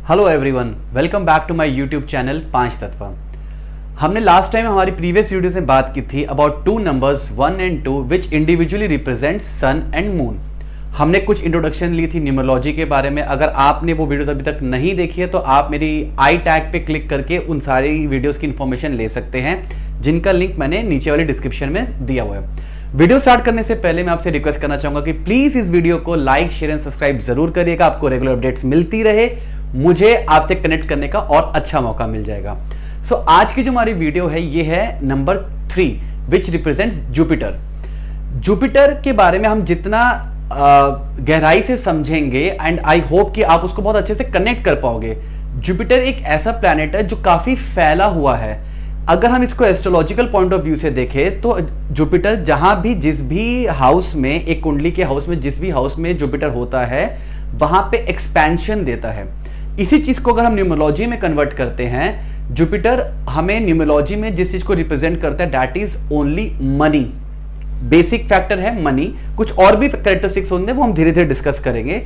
Hello everyone, welcome back to my YouTube channel Panch Tatva. हमने last time हमारी previous video में बात की थी about two numbers 1 and 2 which individually represent sun and moon. हमने कुछ इंट्रोडक्शन ली थी न्यूमरोलॉजी के बारे में। अगर आपने वो वीडियो अभी तक नहीं देखी है तो आप मेरी आई टैग पे क्लिक करके उन सारी वीडियोस की इंफॉर्मेशन ले सकते हैं, जिनका लिंक मैंने नीचे वाली डिस्क्रिप्शन में दिया हुआ है। वीडियो स्टार्ट करने से पहले मैं आपसे रिक्वेस्ट करना चाहूंगा कि प्लीज इस वीडियो को लाइक, शेयर एंड सब्सक्राइब जरूर करिएगा। आपको रेगुलर अपडेट्स मिलती रहे, मुझे आपसे कनेक्ट करने का और अच्छा मौका मिल जाएगा। सो आज की जो हमारी वीडियो है ये है नंबर 3 विच रिप्रेजेंट्स जुपिटर। जुपिटर के बारे में हम जितना गहराई से समझेंगे एंड आई होप कि आप उसको बहुत अच्छे से कनेक्ट कर पाओगे। जुपिटर एक ऐसा प्लैनेट है जो काफी फैला हुआ है। अगर हम इसको एस्ट्रोलॉजिकल पॉइंट ऑफ व्यू से देखें तो जुपिटर जहां भी जिस भी हाउस में, एक कुंडली के हाउस में जिस भी हाउस में जुपिटर होता है वहां पे एक्सपेंशन देता है। इसी चीज को अगर हम न्यूमरोलॉजी में कन्वर्ट करते हैं, जुपिटर हमें न्यूमरोलॉजी में जिस चीज को रिप्रेजेंट करता है that is only money. Basic factor है मनी। कुछ और भी कैरेक्टरिस्टिक्स होंगे वो हम धीरे धीरे डिस्कस करेंगे।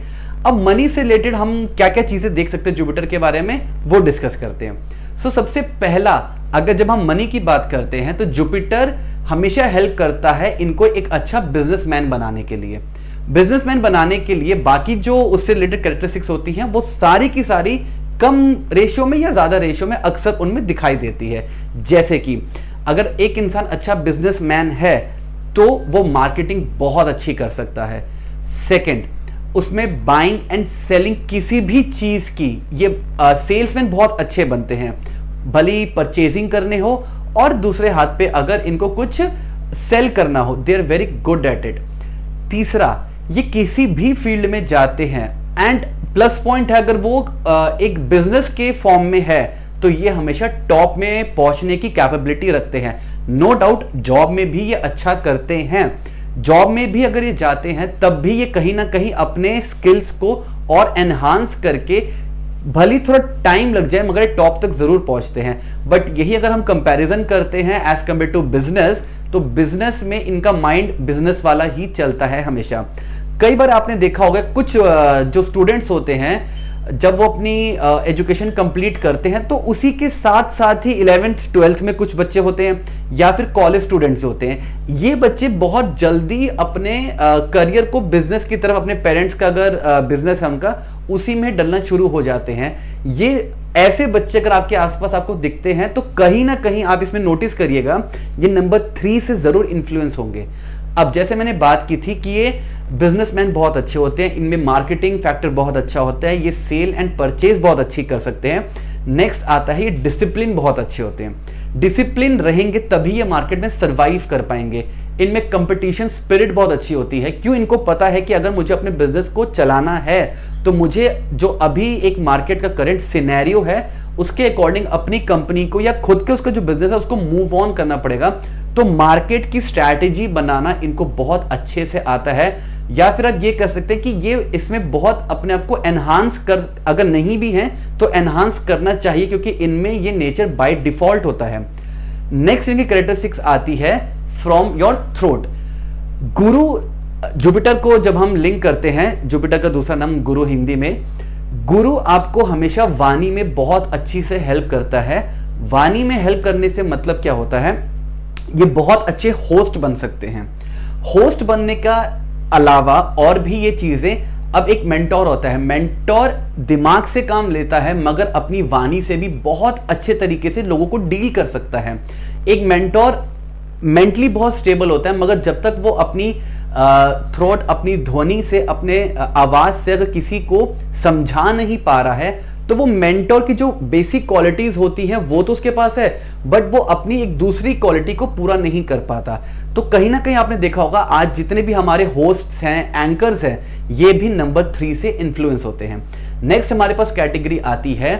अब मनी से रिलेटेड हम क्या क्या चीजें देख सकते हैं जुपिटर के बारे में वो डिस्कस करते हैं। सो सबसे पहला, अगर जब हम मनी की बात करते हैं तो जुपिटर हमेशा हेल्प करता है इनको एक अच्छा बिजनेसमैन बनाने के लिए। बिजनेसमैन बनाने के लिए बाकी जो उससे रिलेटेड कैरेक्टरिस्टिक्स होती हैं वो सारी की सारी कम रेशियो में या ज्यादा रेशियो में अक्सर उनमें दिखाई देती है। जैसे कि अगर एक इंसान अच्छा बिजनेसमैन है तो वो मार्केटिंग बहुत अच्छी कर सकता है। सेकंड, उसमें बाइंग एंड सेलिंग किसी भी चीज की, ये सेल्समैन बहुत अच्छे बनते हैं, भली परचेजिंग करने हो और दूसरे हाथ पे अगर इनको कुछ सेल करना हो, they are very good at it. तीसरा, ये किसी भी फील्ड में जाते हैं एंड प्लस पॉइंट है अगर वो एक बिजनेस के फॉर्म में है तो ये हमेशा टॉप में पहुंचने की कैपेबिलिटी रखते हैं। नो डाउट जॉब में भी ये अच्छा करते हैं। जॉब में भी अगर ये जाते हैं तब भी ये कहीं ना कहीं अपने स्किल्स को और एनहांस करके, भली थोड़ा टाइम लग जाए मगर टॉप तक जरूर पहुंचते हैं। बट यही अगर हम कंपैरिजन करते हैं एज कम्पेयर टू बिजनेस, तो बिजनेस में इनका माइंड बिजनेस वाला ही चलता है हमेशा। कई बार आपने देखा होगा कुछ जो स्टूडेंट्स होते हैं जब वो अपनी एजुकेशन कंप्लीट करते हैं तो उसी के साथ साथ ही 11th 12th में कुछ बच्चे होते हैं या फिर कॉलेज स्टूडेंट्स होते हैं। ये बच्चे बहुत जल्दी अपने करियर को बिजनेस की तरफ, अपने पेरेंट्स का अगर बिजनेस है उनका, उसी में डलना शुरू हो जाते हैं। ये ऐसे बच्चे अगर आपके आसपास आपको दिखते हैं तो कहीं ना कहीं आप इसमें नोटिस करिएगा, ये नंबर 3 से जरूर इन्फ्लुएंस होंगे। अब जैसे मैंने बात की थी कि ये बिजनेसमैन बहुत अच्छे होते हैं, इनमें मार्केटिंग फैक्टर बहुत अच्छा होता है, ये सेल एंड परचेज बहुत अच्छी कर सकते हैं। नेक्स्ट आता है ये डिसिप्लिन बहुत अच्छे होते हैं। डिसिप्लिन रहेंगे तभी ये मार्केट में सर्वाइव कर पाएंगे। इनमें कंपटीशन स्पिरिट बहुत अच्छी होती है। क्यों? इनको पता है कि अगर मुझे अपने बिजनेस को चलाना है तो मुझे जो अभी एक मार्केट का करंट सिनेरियो है उसके अकॉर्डिंग अपनी कंपनी को या खुद के उसका जो बिजनेस है उसको मूव ऑन करना पड़ेगा। तो मार्केट की स्ट्रैटेजी बनाना इनको बहुत अच्छे से आता है, या फिर आप ये कह सकते हैं कि ये इसमें बहुत अपने आप को एनहांस कर, अगर नहीं भी है तो एनहांस करना चाहिए क्योंकि इनमें ये नेचर बाय डिफॉल्ट होता है। नेक्स्ट इनकी कैरेक्टरिस्टिक्स आती है from your throat. Guru, Jupiter को जब हम लिंक करते हैं, जुपिटर का दूसरा नाम गुरु हिंदी में, गुरु आपको हमेशा वाणी में बहुत अच्छी से हेल्प करता है। वाणी में हेल्प करने से मतलब क्या होता है, ये बहुत अच्छे होस्ट बन सकते हैं। होस्ट बनने का अलावा और भी ये चीजें, अब एक मेंटोर होता है, मेंटोर दिमाग से काम लेता है मगर अपनी वाणी से भी बहुत अच्छे तरीके से लोगों को डील कर सकता है। एक मेंटोर मेंटली बहुत स्टेबल होता है मगर जब तक वो अपनी थ्रोट, अपनी ध्वनि से, अपने आवाज से अगर किसी को समझा नहीं पा रहा है तो वो मेंटोर की जो बेसिक क्वालिटीज होती हैं वो तो उसके पास है बट वो अपनी एक दूसरी क्वालिटी को पूरा नहीं कर पाता। तो कहीं ना कहीं आपने देखा होगा आज जितने भी हमारे होस्ट्स हैं, एंकर्स हैं, ये भी नंबर 3 से इन्फ्लुएंस होते हैं। नेक्स्ट हमारे पास कैटेगरी आती है,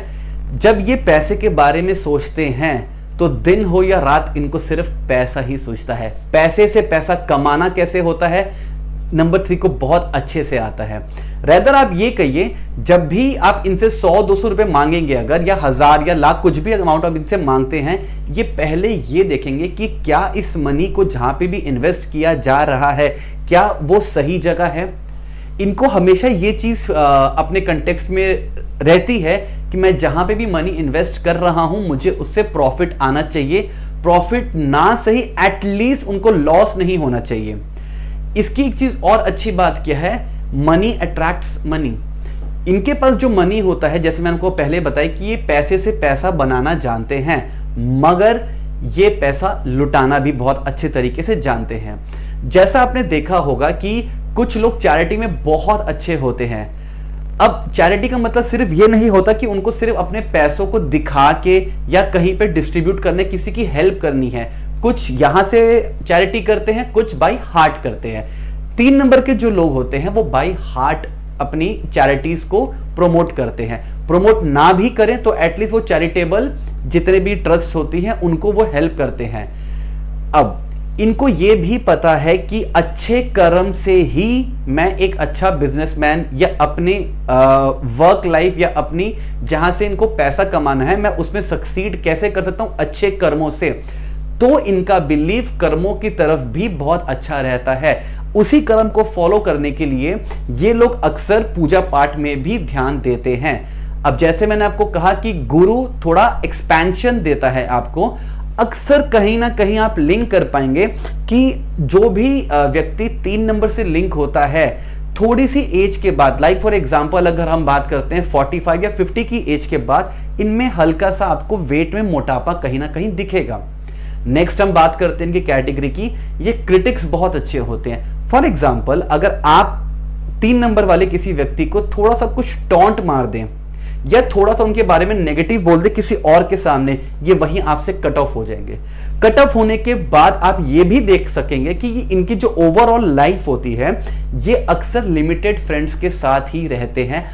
जब ये पैसे के बारे में सोचते हैं तो दिन हो या रात इनको सिर्फ पैसा ही सोचता है। पैसे से पैसा कमाना कैसे होता है, नंबर 3 को बहुत अच्छे से आता है। रेदर आप ये कहिए, जब भी आप इनसे 100-200 रुपए मांगेंगे अगर, या 1000 या लाख, कुछ भी अमाउंट आप इनसे मांगते हैं, ये पहले ये देखेंगे कि क्या इस मनी को जहां पे भी इन्वेस्ट किया जा रहा है क्या वो सही जगह है। इनको हमेशा ये चीज अपने कंटेक्स्ट में रहती है कि मैं जहां पे भी मनी इन्वेस्ट कर रहा हूं मुझे उससे प्रॉफिट आना चाहिए, प्रॉफिट ना सही एटलीस्ट उनको लॉस नहीं होना चाहिए। इसकी एक चीज और अच्छी बात क्या है, मनी अट्रैक्ट्स मनी। इनके पास जो मनी होता है, जैसे मैंने आपको पहले बताया कि ये पैसे से पैसा बनाना जानते हैं, मगर ये पैसा लुटाना भी बहुत अच्छे तरीके से जानते हैं। जैसा आपने देखा होगा कि कुछ लोग चैरिटी में बहुत अच्छे होते हैं। अब चैरिटी का मतलब सिर्फ ये नहीं होता कि उनको सिर्फ अपने पैसों को दिखा के या कहीं पे डिस्ट्रीब्यूट करने, किसी की हेल्प करनी है। कुछ यहां से चैरिटी करते हैं, कुछ बाय हार्ट करते हैं। 3 नंबर के जो लोग होते हैं वो बाय हार्ट अपनी चैरिटीज को प्रोमोट करते हैं। प्रोमोट ना भी करें तो एटलीस्ट वो चैरिटेबल जितने भी ट्रस्ट होती हैं उनको वो हेल्प करते हैं। अब इनको ये भी पता है कि अच्छे कर्म से ही मैं एक अच्छा बिजनेसमैन या अपने वर्क लाइफ या अपनी जहां से इनको पैसा कमाना है मैं उसमें सक्सीड कैसे कर सकता हूं, अच्छे कर्मों से। तो इनका बिलीफ कर्मों की तरफ भी बहुत अच्छा रहता है। उसी कर्म को फॉलो करने के लिए ये लोग अक्सर पूजा पाठ में भी ध्यान देते हैं। अब जैसे मैंने आपको कहा कि गुरु थोड़ा एक्सपेंशन देता है आपको, अक्सर कहीं ना कहीं आप लिंक कर पाएंगे कि जो भी व्यक्ति 3 नंबर से लिंक होता है थोड़ी सी एज के बाद, लाइक फॉर एग्जांपल अगर हम बात करते हैं 45 या 50 की एज के बाद, इनमें हल्का सा आपको वेट में मोटापा कहीं ना कहीं दिखेगा। नेक्स्ट हम बात करते हैं इनकी कैटेगरी की, ये क्रिटिक्स बहुत अच्छे होते हैं। फॉर एग्जाम्पल अगर आप 3 नंबर वाले किसी व्यक्ति को थोड़ा सा कुछ टॉन्ट मार दें या थोड़ा सा उनके बारे में नेगेटिव बोल दे किसी और के सामने, ये वहीं आपसे कट ऑफ हो जाएंगे। कट ऑफ होने के बाद आप ये भी देख सकेंगे कि इनकी जो ओवरऑल लाइफ होती है ये अक्सर लिमिटेड फ्रेंड्स के साथ ही रहते हैं।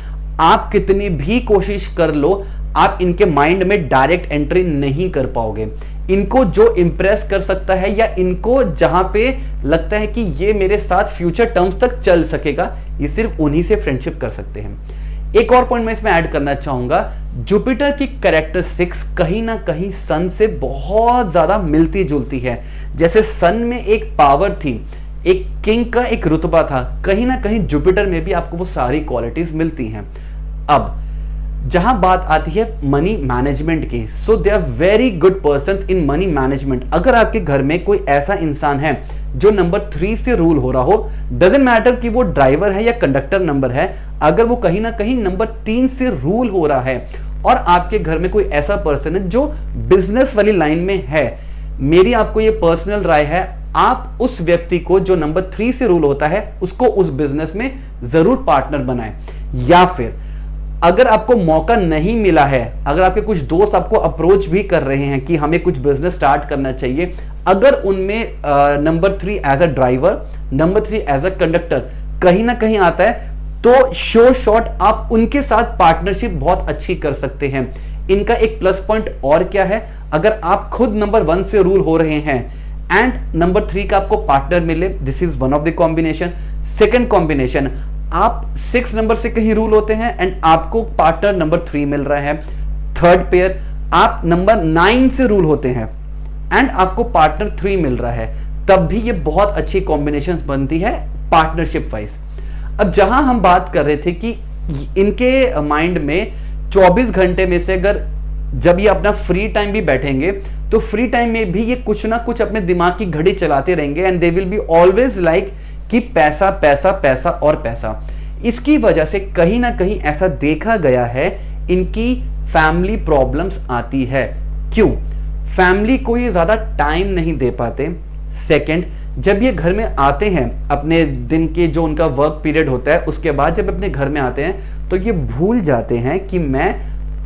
आप कितनी भी कोशिश कर लो आप इनके माइंड में डायरेक्ट एंट्री नहीं कर पाओगे। इनको जो इंप्रेस कर सकता है या इनको जहां पे लगता है कि ये मेरे साथ फ्यूचर टर्म्स तक चल सकेगा, ये सिर्फ उन्हीं से फ्रेंडशिप कर सकते हैं। एक और पॉइंट मैं इसमें ऐड करना चाहूंगा, जुपिटर की कैरेक्टरिस्टिक्स कहीं ना कहीं सन से बहुत ज्यादा मिलती जुलती है। जैसे सन में एक पावर थी, एक किंग का एक रुतबा था, कहीं ना कहीं जुपिटर में भी आपको वो सारी क्वालिटीज मिलती हैं। अब जहां बात आती है मनी मैनेजमेंट की, so they are very good persons in money management. अगर आपके घर में कोई ऐसा इंसान है जो नंबर 3 से रूल हो रहा हो, डजंट मैटर कि वो ड्राइवर है या कंडक्टर नंबर है, अगर वो कहीं ना कहीं नंबर 3 से रूल हो रहा है और आपके घर में कोई ऐसा पर्सन है जो बिजनेस वाली लाइन में है, मेरी आपको ये पर्सनल राय है, आप उस व्यक्ति को जो नंबर 3 से रूल होता है उसको उस बिजनेस में जरूर पार्टनर बनाएं। या फिर अगर आपको मौका नहीं मिला है, अगर आपके कुछ दोस्त आपको अप्रोच भी कर रहे हैं कि हमें कुछ बिजनेस स्टार्ट करना चाहिए, अगर उनमें number 3 as a driver, number 3 as a conductor कहीं ना कहीं आता है, तो शो शॉट आप उनके साथ पार्टनरशिप बहुत अच्छी कर सकते हैं। इनका एक प्लस पॉइंट और क्या है, अगर आप खुद नंबर 1 से रूल हो रहे हैं एंड नंबर 3 का आपको पार्टनर मिले, this is one of the combination. Second combination, आप 6 नंबर से कहीं रूल होते हैं एंड आपको पार्टनर नंबर 3 मिल रहा है। थर्ड पेयर, आप नंबर 9 से रूल होते हैं एंड आपको पार्टनर 3 मिल रहा है, तब भी ये बहुत अच्छी कॉम्बिनेशंस बनती है पार्टनरशिप वाइज। अब जहां हम बात कर रहे थे कि इनके माइंड में 24 घंटे में से अगर जब ये अपना फ्री टाइम भी बैठेंगे तो फ्री टाइम में भी ये कुछ ना कुछ अपने दिमाग की घड़ी चलाते रहेंगे and they will be always like कि पैसा पैसा पैसा और पैसा। इसकी वजह से कहीं ना कहीं ऐसा देखा गया है इनकी फैमिली प्रॉब्लम्स आती है। क्यों? फैमिली को ये ज्यादा टाइम नहीं दे पाते। सेकंड, जब ये घर में आते हैं अपने दिन के जो उनका वर्क पीरियड होता है उसके बाद जब अपने घर में आते हैं तो ये भूल जाते हैं कि मैं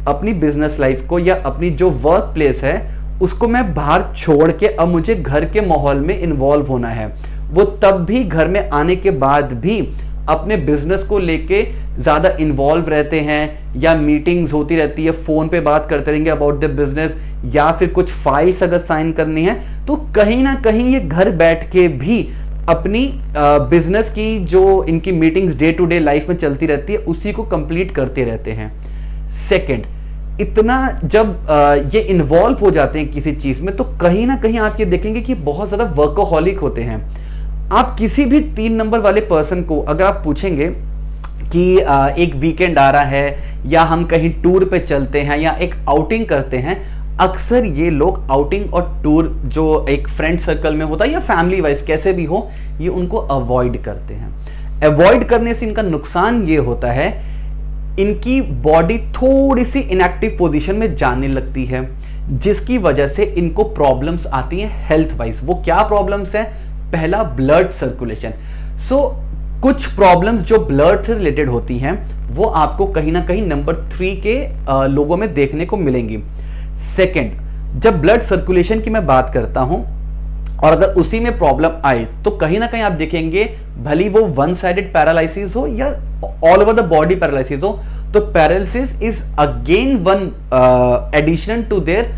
अपनी बिजनेस लाइफ को या अपनी जो वर्क प्लेस है उसको मैं बाहर छोड़ के अब मुझे घर के माहौल में इन्वॉल्व होना है। वो तब भी घर में आने के बाद भी अपने बिजनेस को लेके ज्यादा इन्वॉल्व रहते हैं या मीटिंग्स होती रहती है, फोन पे बात करते रहेंगे अबाउट द बिजनेस, या फिर कुछ फाइल्स अगर साइन करनी है तो कहीं ना कहीं ये घर बैठ के भी अपनी बिजनेस की जो इनकी meetings day to day life में चलती रहती है उसी को कंप्लीट करते रहते हैं। सेकंड, इतना जब ये इन्वॉल्व हो जाते हैं किसी चीज में तो कहीं ना कहीं आप ये देखेंगे कि बहुत ज्यादा वर्कोहॉलिक होते हैं। आप किसी भी 3 नंबर वाले पर्सन को अगर आप पूछेंगे कि एक वीकेंड आ रहा है या हम कहीं टूर पे चलते हैं या एक आउटिंग करते हैं, अक्सर ये लोग आउटिंग और टूर जो एक फ्रेंड सर्कल में होता है या फैमिली वाइज कैसे भी हो, ये उनको अवॉइड करते हैं। अवॉइड करने से इनका नुकसान ये होता है, इनकी बॉडी थोड़ी सी इनएक्टिव पोजीशन में जाने लगती है, जिसकी वजह से इनको प्रॉब्लम्स आती हैं हेल्थ वाइज। वो क्या प्रॉब्लम्स है? पहला, ब्लड सर्कुलेशन। सो कुछ प्रॉब्लम्स जो ब्लड से रिलेटेड होती हैं वो आपको कहीं ना कहीं नंबर 3 के लोगों में देखने को मिलेंगी। सेकंड, जब ब्लड सर्कुलेशन की मैं बात करता हूं और अगर उसी में प्रॉब्लम आए तो कहीं ना कहीं आप देखेंगे, भली वो वन साइडेड पैरालिसिस हो या all over the body paralysis हो, तो paralysis is again one addition to their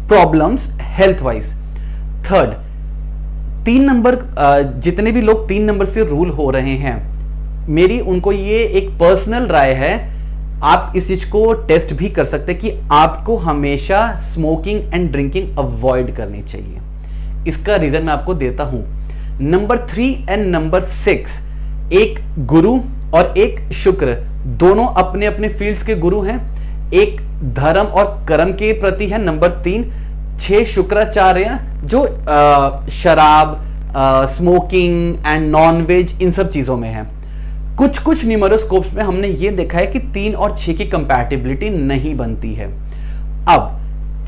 problems health wise. Third, 3 number, जितने भी लोग 3 नंबर से रूल हो रहे हैं, मेरी उनको ये एक पर्सनल राय है, आप इस चीज को टेस्ट भी कर सकते हैं कि आपको हमेशा स्मोकिंग एंड ड्रिंकिंग अवॉइड करनी चाहिए। इसका रीजन मैं आपको देता हूं। नंबर 3 एंड नंबर 6, एक गुरु और एक शुक्र, दोनों अपने अपने फील्ड्स के गुरु हैं। एक धर्म और कर्म के प्रति है नंबर 3। 6 शुक्राचार्य जो शराब, स्मोकिंग एंड नॉनवेज, इन सब चीजों में है। कुछ कुछ न्यूमरोस्कोप्स में हमने ये देखा है कि 3 और 6 की कंपैटिबिलिटी नहीं बनती है। अब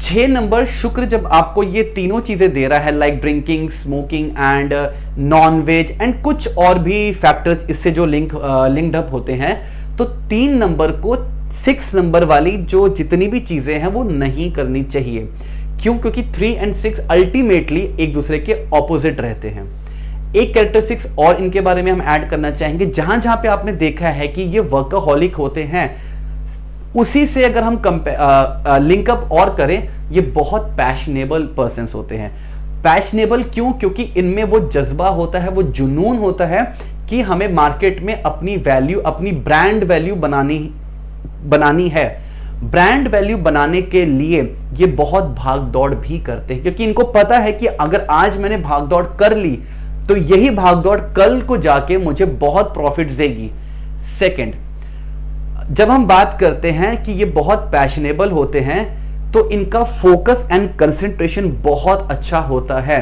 6 नंबर शुक्र जब आपको ये तीनों चीजें दे रहा है, like drinking, smoking and nonveg and कुछ और भी फैक्टर्स इससे जो लिंक्ड अप होते हैं, तो 3 नंबर को 6 नंबर वाली जो जितनी भी चीजें हैं वो नहीं करनी चाहिए। क्यों? क्योंकि 3 एंड 6 अल्टीमेटली एक दूसरे के ऑपोजिट रहते हैं। एक कैरेक्टरिस्टिक्स और इनके बारे में हम ऐड करना चाहेंगे, जहां जहां पे आपने देखा है कि ये वर्कaholic होते हैं, उसी से अगर हम लिंकअप और करें, ये बहुत पैशनेबल पर्सन्स होते हैं। पैशनेबल क्यों? क्योंकि इनमें वो जज्बा होता है, वो जुनून होता है कि हमें मार्केट में अपनी वैल्यू, अपनी ब्रांड वैल्यू बनानी है। ब्रांड वैल्यू बनाने के लिए ये बहुत भाग दौड़ भी करते हैं, क्योंकि इनको पता है कि अगर आज मैंने भाग दौड़ कर ली तो यही भाग दौड़ कल को जाके मुझे बहुत प्रॉफिट देगी। सेकंड, जब हम बात करते हैं कि ये बहुत पैशनेबल होते हैं, तो इनका फोकस एंड कंसंट्रेशन बहुत अच्छा होता है।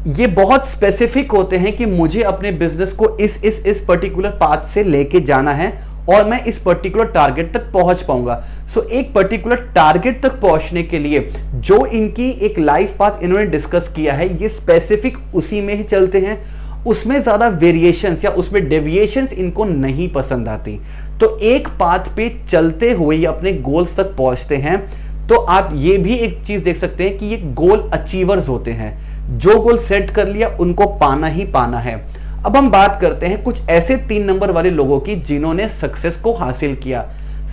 ये बहुत स्पेसिफिक होते हैं कि मुझे अपने बिजनेस को इस पर्टिकुलर पाथ से लेके जाना है और मैं इस पर्टिकुलर टारगेट तक पहुंच पाऊंगा। सो एक पर्टिकुलर टारगेट तक पहुंचने के लिए जो इनकी एक लाइफ पाथ इन्होंने डिस्कस किया है, ये स्पेसिफिक उसी में ही चलते हैं। उसमें ज्यादा वेरिएशंस या उसमें डेविएशंस इनको नहीं पसंद आती। तो एक पाथ पे चलते हुए ये अपने गोल्स तक पहुंचते हैं। तो आप ये भी एक चीज देख सकते हैं कि ये गोल अचीवर्स होते हैं, जो गोल सेट कर लिया उनको पाना ही पाना है। अब हम बात करते हैं कुछ ऐसे 3 नंबर वाले लोगों की जिन्होंने सक्सेस को हासिल किया।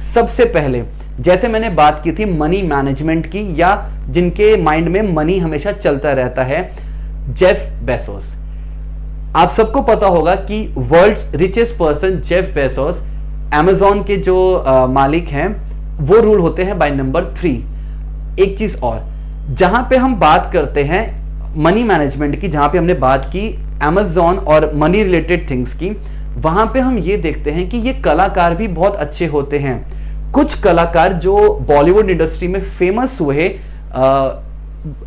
सबसे पहले, जैसे मैंने बात की थी मनी मैनेजमेंट की, या जिनके माइंड में मनी हमेशा चलता रहता है, जेफ बेजोस। आप सबको पता होगा कि world's richest person Jeff Bezos, Amazon के जो मालिक हैं, वो रूल होते हैं बाय नंबर 3। एक चीज और, जहां पे हम बात करते हैं मनी मैनेजमेंट की, जहां पे हमने बात की अमेजॉन और मनी रिलेटेड थिंग्स की, वहां पे हम ये देखते हैं कि ये कलाकार भी बहुत अच्छे होते हैं। कुछ कलाकार जो बॉलीवुड इंडस्ट्री में फेमस हुए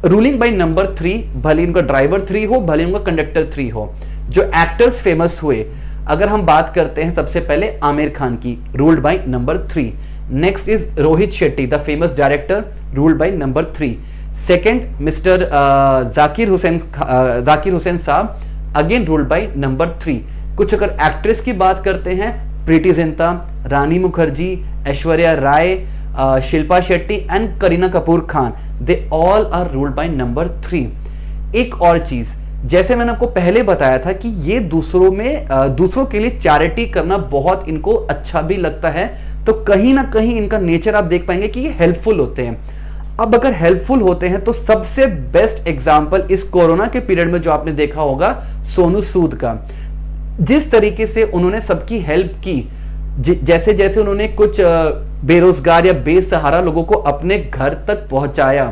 रूलिंग बाय नंबर 3, भले उनका ड्राइवर 3 हो, भले उनका कंडक्टर 3 हो, जो एक्टर्स फेमस हुए, अगर हम बात करते हैं सबसे पहले आमिर खान की, ruled by number 3। Next is Rohit Shetty, the famous director, ruled by number 3। Second, mister Zakir Hussain साहब, अगेन रूल्ड बाय नंबर 3। कुछ अगर एक्ट्रेस की बात करते हैं, Preity Zinta, Rani Mukherjee, Aishwarya Rai, Shilpa Shetty and Kareena Kapoor Khan, they all are ruled by number 3। एक और चीज, जैसे मैंने आपको पहले बताया था कि ये दूसरों के लिए चैरिटी करना बहुत इनको अच्छा भी लगता है, तो कहीं ना कहीं इनका नेचर आप देख पाएंगे कि ये हेल्पफुल होते हैं। अब अगर हेल्पफुल होते हैं तो सबसे बेस्ट एग्जांपल इस कोरोना के पीरियड में जो आपने देखा होगा, सोनू सूद का, जिस तरीके से उन्होंने सबकी हेल्प की, जैसे जैसे उन्होंने कुछ बेरोजगार या बेसहारा लोगों को अपने घर तक पहुंचाया,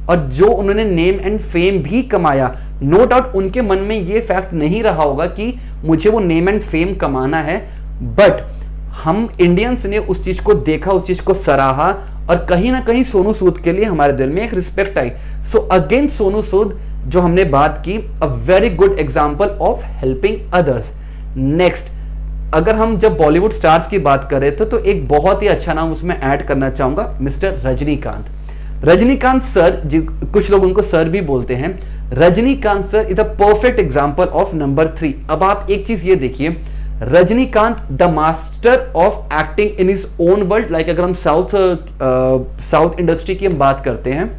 और जो उन्होंने नेम एंड फेम भी कमाया, नो डाउट उनके मन में ये फैक्ट नहीं रहा होगा कि मुझे वो नेम एंड फेम कमाना है, बट हम इंडियंस ने उस चीज को देखा, उस चीज को सराहा, और कहीं ना कहीं सोनू सूद के लिए हमारे दिल में एक रिस्पेक्ट आई। सो अगेन सोनू सूद जो हमने बात की, a very good example of helping others. Next, अगर हम जब बॉलीवुड स्टार्स की बात कर रहे थे तो एक बहुत ही अच्छा नाम उसमें ऐड करना चाहूंगा, मिस्टर रजनीकांत। रजनीकांत सर, कुछ लोग उनको सर भी बोलते हैं, Rajinikanth sir is a perfect example of number 3। अब आप एक चीज ये देखिए, Rajinikanth the master of acting in his own world. Like अगर हम साउथ इंडस्ट्री की हम बात करते हैं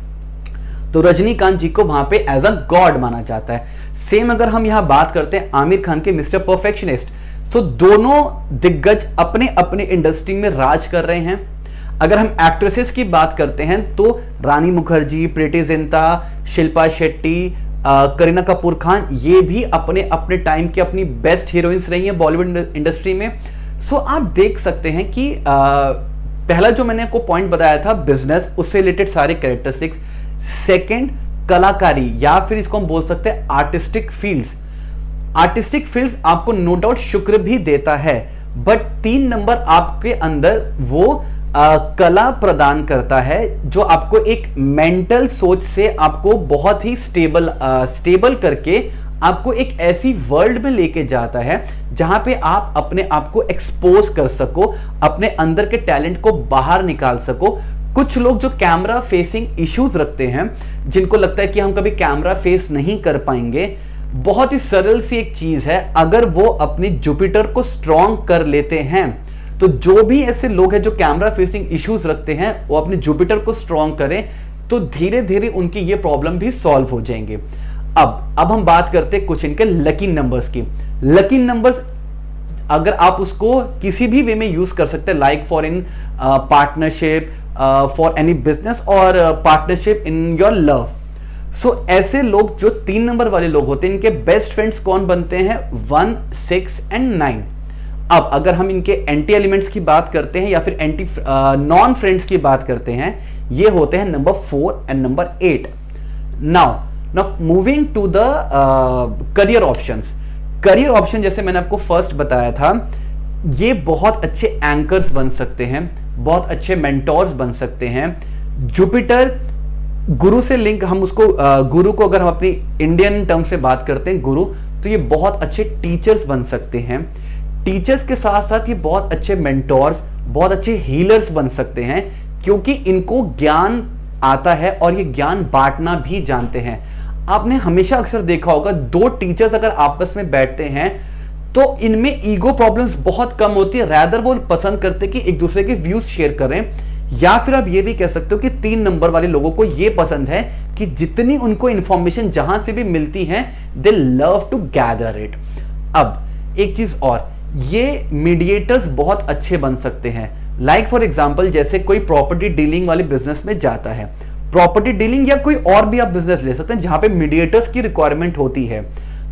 तो रजनीकांत जी को वहां पे एज अ गॉड माना जाता है। सेम अगर हम यहां बात करते हैं आमिर खान के मिस्टर परफेक्शनिस्ट, तो दोनों दिग्गज अपने अपने इंडस्ट्री में राज कर रहे हैं। अगर हम एक्ट्रेसेस की बात करते हैं तो रानी मुखर्जी, प्रीति जिंटा, शिल्पा शेट्टी, करीना कपूर खान, ये भी अपने अपने टाइम की अपनी बेस्ट हीरोइंस रही हैं बॉलीवुड इंडस्ट्री में। सो आप देख सकते हैं कि पहला जो मैंने आपको पॉइंट बताया था बिजनेस, उससे रिलेटेड सारे कैरेक्टरिस्टिक्स। सेकंड, कलाकारी, या फिर इसको हम बोल सकते हैं आर्टिस्टिक फील्ड्स। आर्टिस्टिक फील्ड्स आपको नो डाउट शुक्र भी देता है, बट 3 नंबर आपके अंदर वो कला प्रदान करता है जो आपको एक मेंटल सोच से आपको बहुत ही स्टेबल करके आपको एक ऐसी वर्ल्ड में लेके जाता है जहां पे आप अपने आप को एक्सपोज कर सको, अपने अंदर के टैलेंट को बाहर निकाल सको। कुछ लोग जो कैमरा फेसिंग इश्यूज रखते हैं, जिनको लगता है कि हम कभी कैमरा फेस नहीं कर पाएंगे, बहुत ही सरल सी एक चीज है, अगर वो अपने जुपिटर को स्ट्रॉन्ग कर लेते हैं, तो जो भी ऐसे लोग हैं जो कैमरा फेसिंग इश्यूज रखते हैं, वो अपने जुपिटर को स्ट्रॉन्ग करें तो धीरे धीरे उनकी ये प्रॉब्लम भी सॉल्व हो जाएंगे। अब हम बात करते हैं कुछ इनके लकी नंबर्स की। लकी नंबर्स अगर आप उसको किसी भी वे में यूज कर सकते हैं, like for in partnership, for any business और पार्टनरशिप इन योर लव। सो ऐसे लोग जो 3 नंबर वाले लोग होते हैं, इनके बेस्ट फ्रेंड्स कौन बनते हैं? 1, 6 एंड 9। अब अगर हम इनके एंटी एलिमेंट्स की बात करते हैं या फिर एंटी नॉन फ्रेंड्स की बात करते हैं, ये होते हैं number 4 and number 8। Now moving to the career options. Career option जैसे मैंने आपको फर्स्ट बताया था, ये बहुत अच्छे एंकर्स बन सकते हैं, बहुत अच्छे मेंटोर्स बन सकते हैं। जुपिटर गुरु से लिंक, हम उसको गुरु को अगर हम अपनी इंडियन टर्म से बात करते हैं गुरु, तो ये बहुत अच्छे टीचर्स बन सकते हैं। टीचर्स के साथ साथ ये बहुत अच्छे मेंटोर्स, बहुत अच्छे हीलर्स बन सकते हैं, क्योंकि इनको ज्ञान आता है और ये ज्ञान बांटना भी जानते हैं। आपने हमेशा अक्सर देखा होगा, 2 टीचर्स अगर आपस में बैठते हैं तो इनमें ईगो प्रॉब्लम्स बहुत कम होती है, रैदर वो पसंद करते कि एक दूसरे के व्यूज शेयर करें। या फिर आप ये भी कह सकते हो कि 3 नंबर वाले लोगों को ये पसंद है कि जितनी उनको इंफॉर्मेशन जहां से भी मिलती है, they love to gather it. अब एक चीज और, ये मीडिएटर्स बहुत अच्छे बन सकते हैं। लाइक फॉर एग्जांपल, जैसे कोई प्रॉपर्टी डीलिंग वाले बिजनेस में जाता है, प्रॉपर्टी डीलिंग या कोई और भी आप बिजनेस ले सकते हैं जहां पे मीडिएटर्स की रिक्वायरमेंट होती है,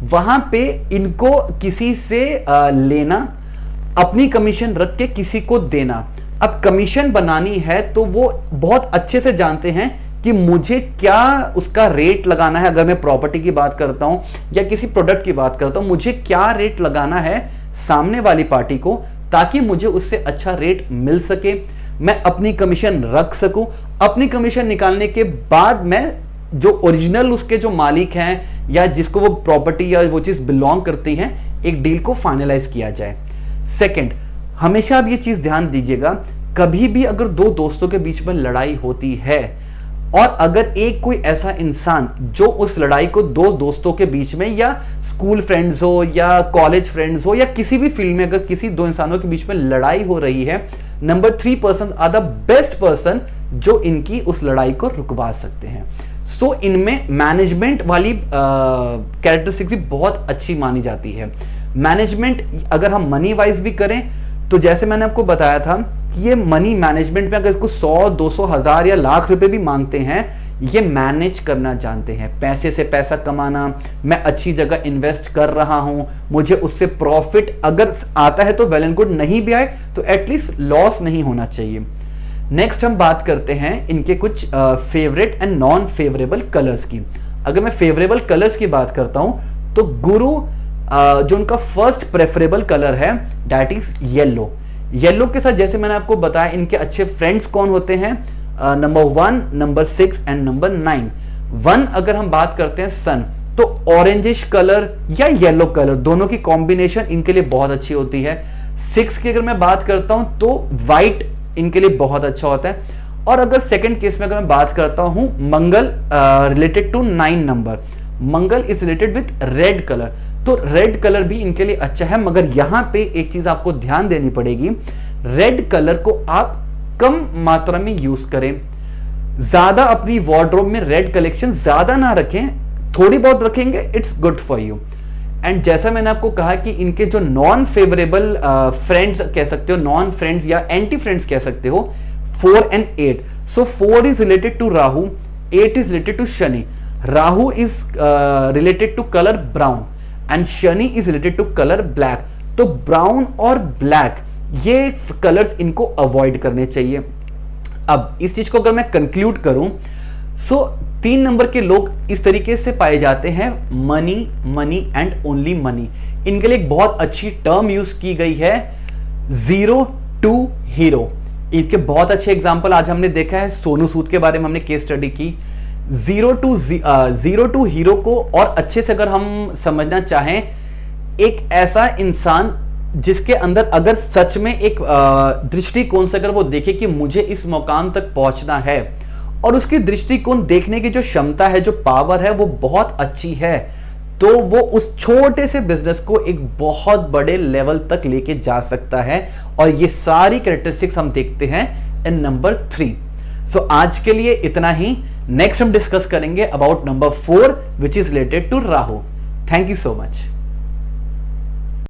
वहां पे इनको किसी से लेना, अपनी कमीशन रख के किसी को देना। अब कमीशन बनानी है तो वो बहुत अच्छे से जानते हैं कि मुझे क्या उसका रेट लगाना है। अगर मैं प्रॉपर्टी की बात करता हूं या किसी प्रोडक्ट की बात करता हूं, मुझे क्या रेट लगाना है सामने वाली पार्टी को, ताकि मुझे उससे अच्छा रेट मिल सके, मैं अपनी कमीशन रख सकूं। अपनी कमीशन निकालने के बाद मैं जो ओरिजिनल उसके जो मालिक हैं या जिसको वो प्रॉपर्टी या वो चीज बिलोंग करती हैं, एक डील को फाइनलाइज किया जाए। सेकंड, हमेशा आप ये चीज ध्यान दीजिएगा, कभी भी अगर 2 दोस्तों के बीच में लड़ाई होती है और अगर एक कोई ऐसा इंसान जो उस लड़ाई को 2 दोस्तों के बीच में, या स्कूल फ्रेंड्स हो या कॉलेज फ्रेंड्स हो या किसी भी फील्ड में, अगर किसी 2 इंसानों के बीच में लड़ाई हो रही है, number 3 person are the best person जो इनकी उस लड़ाई को रुकवा सकते हैं। सो इनमें मैनेजमेंट वाली कैरेक्टरिस्टिक्स भी बहुत अच्छी मानी जाती है। मैनेजमेंट अगर हम मनी वाइज भी करें तो जैसे मैंने आपको बताया था कि ये मनी मैनेजमेंट में अगर इसको 100, 200, 1000 या लाख रुपए भी मांगते हैं, ये मैनेज करना जानते हैं। पैसे से पैसा कमाना, मैं अच्छी जगह इन्वेस्ट कर रहा हूं, मुझे उससे प्रॉफिट अगर आता है तो वेल एंड गुड, नहीं भी आए तो एटलीस्ट लॉस नहीं होना चाहिए। नेक्स्ट हम बात करते हैं इनके कुछ favourite and non favourable colours की। अगर मैं फेवरेबल कलर्स की बात करता हूं तो गुरु जो उनका फर्स्ट प्रेफरेबल कलर है दैट इज येलो। येलो के साथ जैसे मैंने आपको बताया इनके अच्छे फ्रेंड्स कौन होते हैं, नंबर 1, नंबर 6 एंड नंबर 9। 1 अगर हम बात करते हैं सन, तो ऑरेंजिश कलर या येलो कलर दोनों की कॉम्बिनेशन इनके लिए बहुत अच्छी होती है। 6 की अगर मैं बात करता हूं तो व्हाइट इनके लिए बहुत अच्छा होता है। और अगर सेकंड केस में अगर मैं बात करता हूं Mangal related to 9 number, Mangal is related with red colour, तो रेड कलर भी इनके लिए अच्छा है। मगर यहां पे एक चीज आपको ध्यान देनी पड़ेगी, रेड कलर को आप कम मात्रा में यूज करें, ज्यादा अपनी वार्डरोब में रेड कलेक्शन ज्यादा ना रखें, थोड़ी बहुत रखेंगे it's good for you. And जैसा मैंने आपको कहा कि इनके जो नॉन फेवरेबल फ्रेंड्स कह सकते हो, नॉन फ्रेंड्स या एंटी फ्रेंड्स कह सकते हो, 4 and 8। So 4 is related to Rahu, 8 is related to Shani. Rahu is related to colour brown and Shani is related to colour black. तो ब्राउन और ब्लैक ये कलर्स इनको अवॉइड करने चाहिए। अब इस चीज को अगर मैं कंक्लूड करूं, सो 3 नंबर के लोग इस तरीके से पाए जाते हैं, money, money and only money. इनके लिए एक बहुत अच्छी टर्म यूज की गई है, 0 to हीरो। इसके बहुत अच्छे एग्जांपल आज हमने देखा है, सोनू सूद के बारे में हमने केस स्टडी की। 0 to हीरो को और अच्छे से अगर हम समझना चाहें, एक ऐसा इंसान जिसके अंदर अगर सच में एक दृष्टिकोण से अगर वो देखे कि मुझे इस मुकाम तक पहुंचना है और उसकी दृष्टिकोण देखने की जो क्षमता है, जो पावर है वो बहुत अच्छी है, तो वो उस छोटे से बिजनेस को एक बहुत बड़े लेवल तक लेके जा सकता है। और ये सारी कैरेक्टरिस्टिक्स हम देखते हैं इन नंबर 3। सो आज के लिए इतना ही। नेक्स्ट हम डिस्कस करेंगे about number 4 which is related to Rahu. Thank you so much.